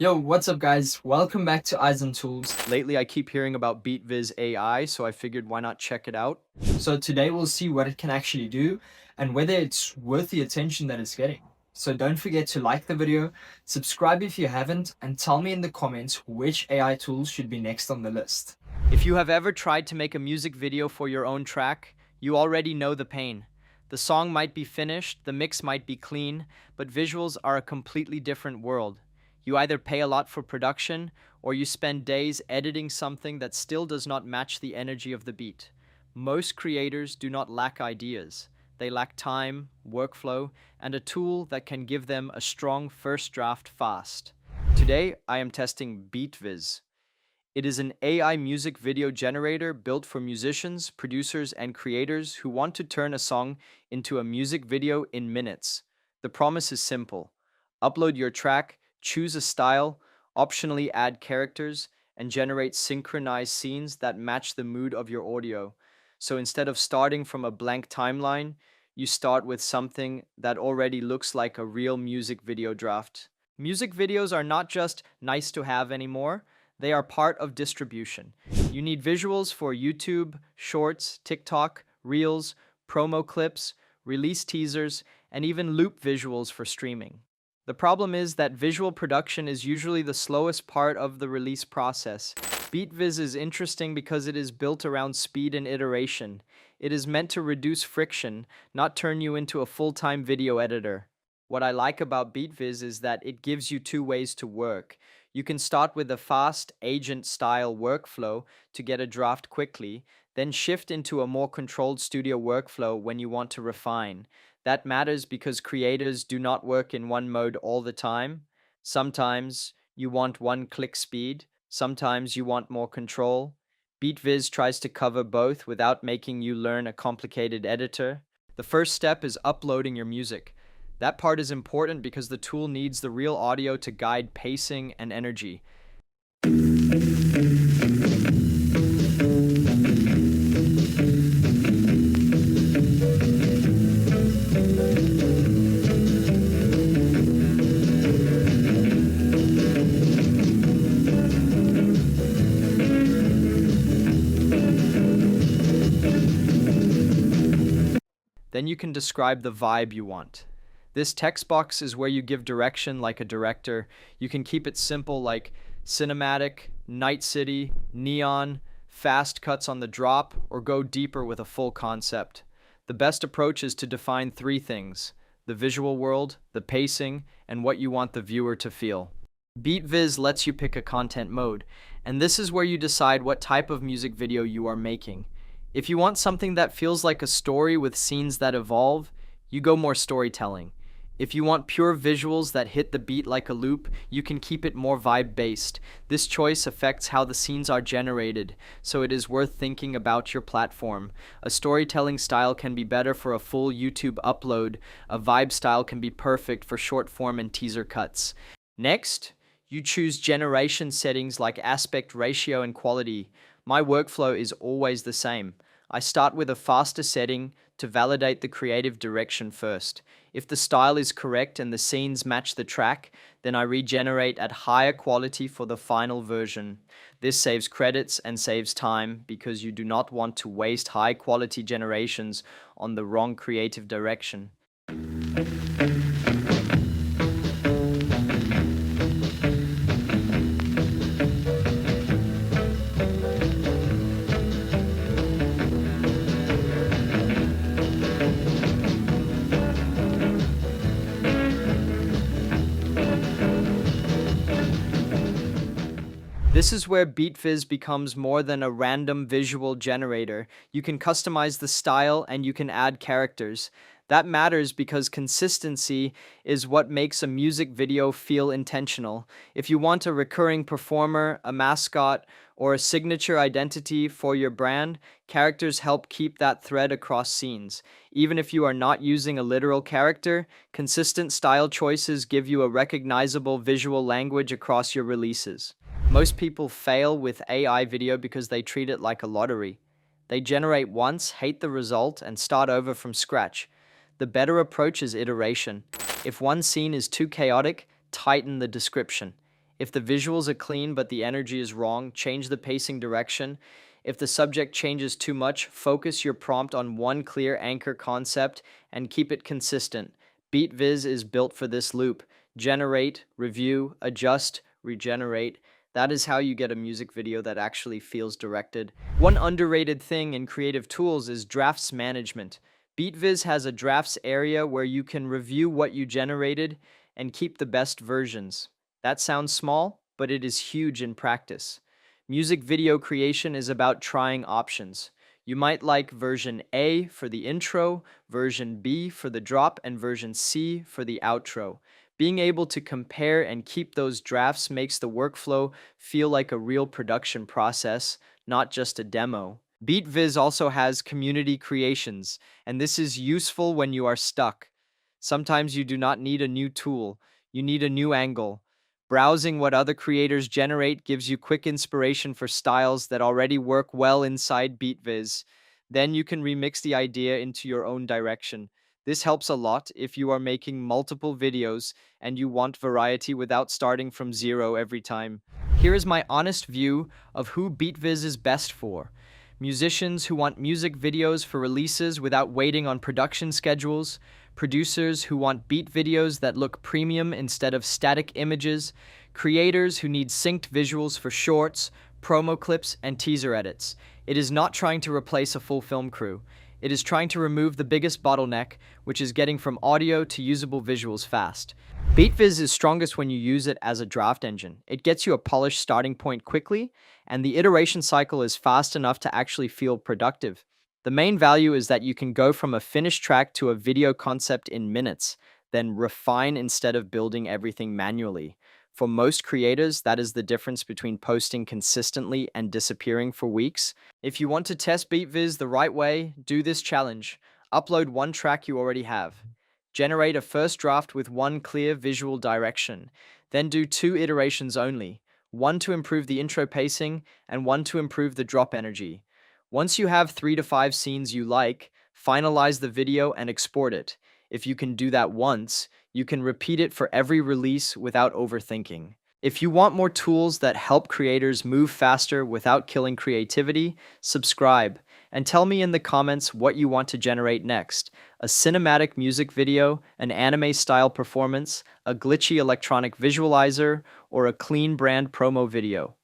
Yo, what's up guys? Welcome back to Eyes and Tools. Lately, I keep hearing about BeatViz AI, so I figured why not check it out. So today we'll see what it can actually do and whether it's worth the attention that it's getting. So don't forget to like the video, subscribe if you haven't, and tell me in the comments which AI tools should be next on the list. If you have ever tried to make a music video for your own track, you already know the pain. The song might be finished, the mix might be clean, but visuals are a completely different world. You either pay a lot for production, or you spend days editing something that still does not match the energy of the beat. Most creators do not lack ideas. They lack time, workflow, and a tool that can give them a strong first draft fast. Today, I am testing BeatViz. It is an AI music video generator built for musicians, producers, and creators who want to turn a song into a music video in minutes. The promise is simple. Upload your track, choose a style, optionally add characters, and generate synchronized scenes that match the mood of your audio. So instead of starting from a blank timeline, you start with something that already looks like a real music video draft. Music videos are not just nice to have anymore. They are part of distribution. You need visuals for YouTube, Shorts, TikTok, Reels, promo clips, release teasers, and even loop visuals for streaming. The problem is that visual production is usually the slowest part of the release process. BeatViz is interesting because it is built around speed and iteration. It is meant to reduce friction, not turn you into a full-time video editor. What I like about BeatViz is that it gives you two ways to work. You can start with a fast agent-style workflow to get a draft quickly, then shift into a more controlled studio workflow when you want to refine. That matters because creators do not work in one mode all the time. Sometimes you want one-click speed, sometimes you want more control. BeatViz tries to cover both without making you learn a complicated editor. The first step is uploading your music. That part is important because the tool needs the real audio to guide pacing and energy. Then you can describe the vibe you want. This text box is where you give direction like a director. You can keep it simple like cinematic, night city, neon, fast cuts on the drop, or go deeper with a full concept. The best approach is to define three things: the visual world, the pacing, and what you want the viewer to feel. BeatViz lets you pick a content mode, and this is where you decide what type of music video you are making. If you want something that feels like a story with scenes that evolve, you go more storytelling. If you want pure visuals that hit the beat like a loop, you can keep it more vibe-based. This choice affects how the scenes are generated, so it is worth thinking about your platform. A storytelling style can be better for a full YouTube upload. A vibe style can be perfect for short form and teaser cuts. Next, you choose generation settings like aspect ratio and quality. My workflow is always the same. I start with a faster setting to validate the creative direction first. If the style is correct and the scenes match the track, then I regenerate at higher quality for the final version. This saves credits and saves time because you do not want to waste high quality generations on the wrong creative direction. This is where BeatViz becomes more than a random visual generator. You can customize the style and you can add characters. That matters because consistency is what makes a music video feel intentional. If you want a recurring performer, a mascot, or a signature identity for your brand, characters help keep that thread across scenes. Even if you are not using a literal character, consistent style choices give you a recognizable visual language across your releases. Most people fail with AI video because they treat it like a lottery. They generate once, hate the result, and start over from scratch. The better approach is iteration. If one scene is too chaotic, tighten the description. If the visuals are clean but the energy is wrong, change the pacing direction. If the subject changes too much, focus your prompt on one clear anchor concept and keep it consistent. Beat Viz is built for this loop. Generate, review, adjust, regenerate. That is how you get a music video that actually feels directed. One underrated thing in creative tools is drafts management. BeatViz has a drafts area where you can review what you generated and keep the best versions. That sounds small, but it is huge in practice. Music video creation is about trying options. You might like version A for the intro, version B for the drop, and version C for the outro. Being able to compare and keep those drafts makes the workflow feel like a real production process, not just a demo. BeatViz also has community creations, and this is useful when you are stuck. Sometimes you do not need a new tool, you need a new angle. Browsing what other creators generate gives you quick inspiration for styles that already work well inside BeatViz. Then you can remix the idea into your own direction. This helps a lot if you are making multiple videos and you want variety without starting from zero every time. Here is my honest view of who BeatViz is best for. Musicians who want music videos for releases without waiting on production schedules, producers who want beat videos that look premium instead of static images, creators who need synced visuals for shorts, promo clips, and teaser edits. It is not trying to replace a full film crew. It is trying to remove the biggest bottleneck, which is getting from audio to usable visuals fast. BeatViz is strongest when you use it as a draft engine. It gets you a polished starting point quickly, and the iteration cycle is fast enough to actually feel productive. The main value is that you can go from a finished track to a video concept in minutes, then refine instead of building everything manually. For most creators, that is the difference between posting consistently and disappearing for weeks. If you want to test BeatViz the right way, do this challenge. Upload one track you already have. Generate a first draft with one clear visual direction. Then do 2 iterations only, one to improve the intro pacing and one to improve the drop energy. Once you have 3 to 5 scenes you like, finalize the video and export it. If you can do that once, you can repeat it for every release without overthinking. If you want more tools that help creators move faster without killing creativity, subscribe and tell me in the comments what you want to generate next: a cinematic music video, an anime-style performance, a glitchy electronic visualizer, or a clean brand promo video.